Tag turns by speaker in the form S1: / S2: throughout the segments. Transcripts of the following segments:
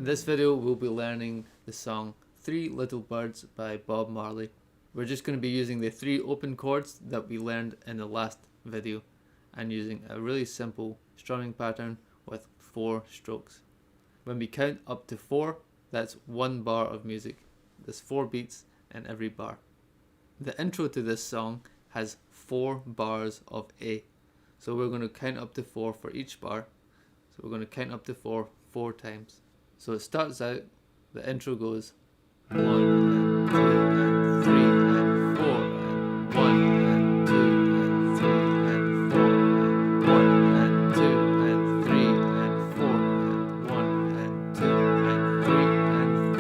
S1: In this video we'll be learning the song Three Little Birds by Bob Marley. We're just going to be using the three open chords that we learned in the last video and using a really simple strumming pattern with 4 strokes. When we count up to 4, that's 1 bar of music. There's 4 beats in every bar. The intro to this song has 4 bars of A. So we're going to count up to 4 for each bar. So we're going to count up to 4 times. So it starts out, the intro goes 1 and 2 and 3 and 4 and 1 and 2 and 3 and 4 and 1 and 2 and 3 and 4 and 1 and 2 and 3 and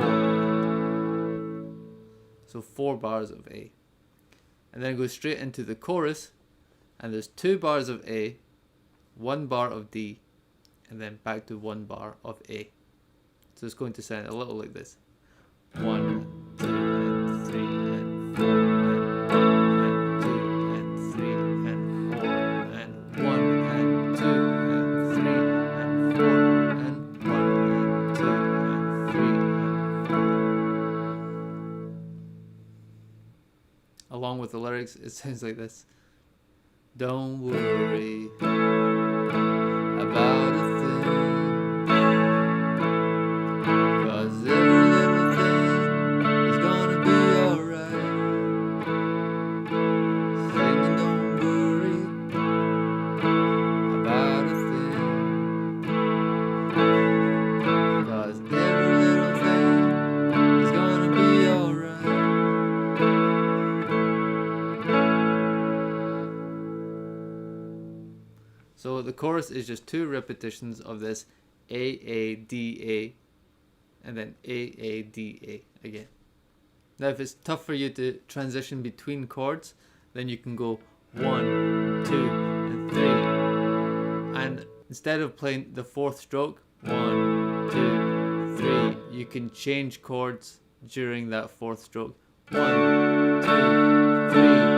S1: 4. So 4 bars of A. And then it goes straight into the chorus, and there's 2 bars of A, 1 bar of D, and then back to 1 bar of A. So it's going to sound a little like this. 1 and 2 and 3 and 4 and 1 and 2 and 3 and 4 and 1 and 2 and 3 and 4 and 1 and 2 and 3 and 4. Along with the lyrics, it sounds like this. Don't worry about a thing, 'cause every little thing is gonna be alright. Singing don't worry about a thing, 'cause every little thing is gonna be alright. So the chorus is just 2 repetitions of this A-A-D-A and then A-A-D-A again. Now if it's tough for you to transition between chords, then you can go 1, 2 and 3, and instead of playing the 4th stroke 1, 2, 3, you can change chords during that 4th stroke. 1, 2, 3.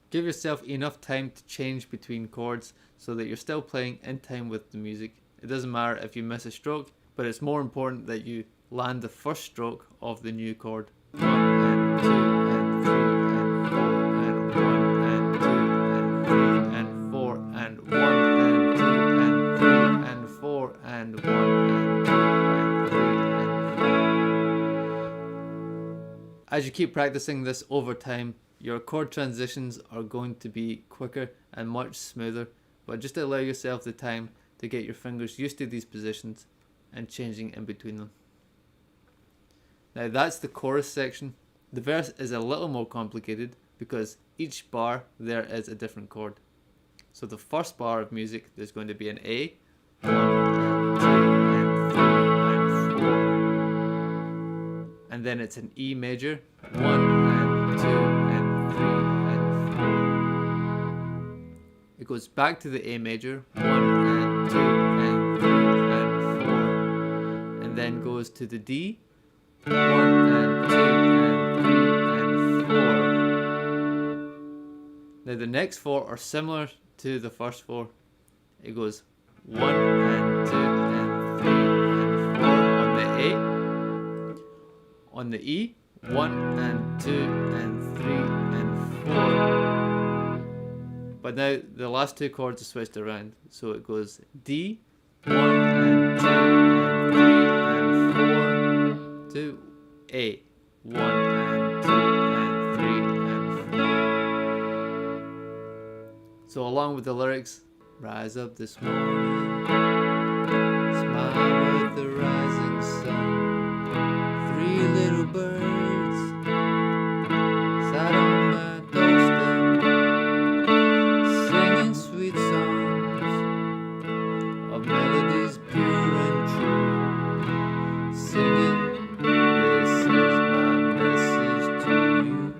S1: Give yourself enough time to change between chords so that you're still playing in time with the music. It doesn't matter if you miss a stroke, but it's more important that you land the first stroke of the new chord. 1 and 2 and 3 and 4 and 1 and 2 and 3 and 4 and 1 and 2 and 3 and 4 and 1 and 2 and 3 and 4. As you keep practicing this over time, your chord transitions are going to be quicker and much smoother, but just allow yourself the time to get your fingers used to these positions and changing in between them. Now that's the chorus section. The verse is a little more complicated because each bar there is a different chord. So the first bar of music, there's going to be an A, 1 and 2 and 3 and 4. And then it's an E major, 1 and 2 and 3 and 4. It goes back to the A major, 1 and 2 and 3 and 4, and then goes to the D, 1 and 2 and 3 and 4. Now the next 4 are similar to the first 4. It goes 1 and 2 and 3 and 4 on the A, on the E, 1 and 2 and 3 and 4. But now the last 2 chords are switched around. So it goes D, 1 and 2 and 3 and 4 to A, 1 and 2 and 3 and 4. So along with the lyrics, rise up this morning, smile with the rising sun, 3 little birds sat on my doorstep, singing sweet songs of melodies pure and true, singing, this is my message to you.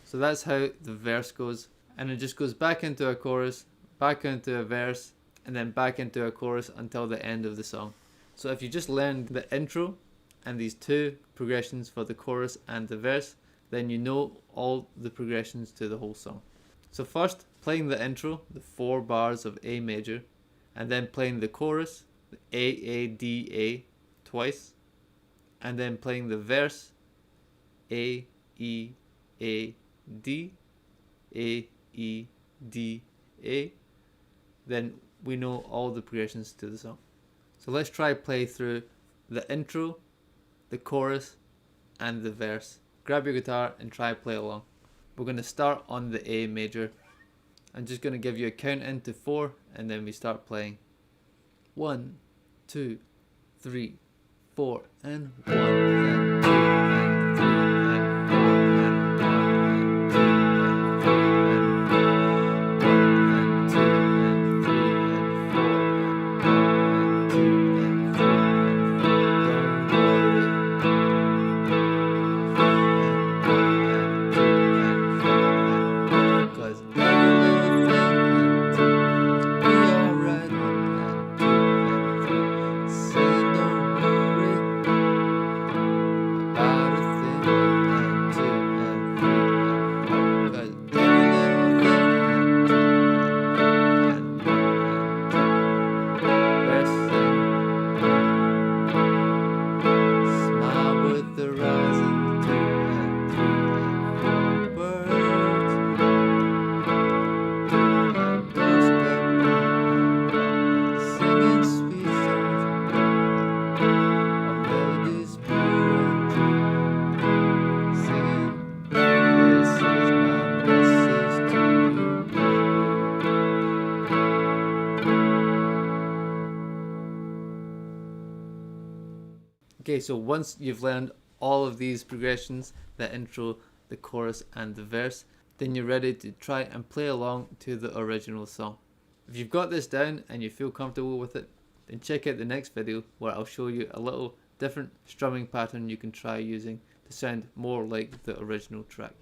S1: So that's how the verse goes, and it just goes back into a chorus, back into a verse, and then back into a chorus until the end of the song. So if you just learned the intro and these 2 progressions for the chorus and the verse, then you know all the progressions to the whole song. So first, playing the intro, the 4 bars of A major, and then playing the chorus, the A, D, A, twice, and then playing the verse, A, E, A, D, A, E, D, A, then we know all the progressions to the song. So let's try play through the intro, the chorus, and the verse. Grab your guitar and try play along. We're going to start on the A major. I'm just going to give you a count into 4 and then we start playing. 1, 2, 3, 4, and 1 and 2 and 3 and 4 and 1 and 2 and 3 and 1 and 2 and 3 and 4 and 1 and 2 and 3 and 4. Don't worry. 'Cause Okay, so once you've learned all of these progressions, the intro, the chorus, and the verse, then you're ready to try and play along to the original song. If you've got this down and you feel comfortable with it, then check out the next video where I'll show you a little different strumming pattern you can try using to sound more like the original track.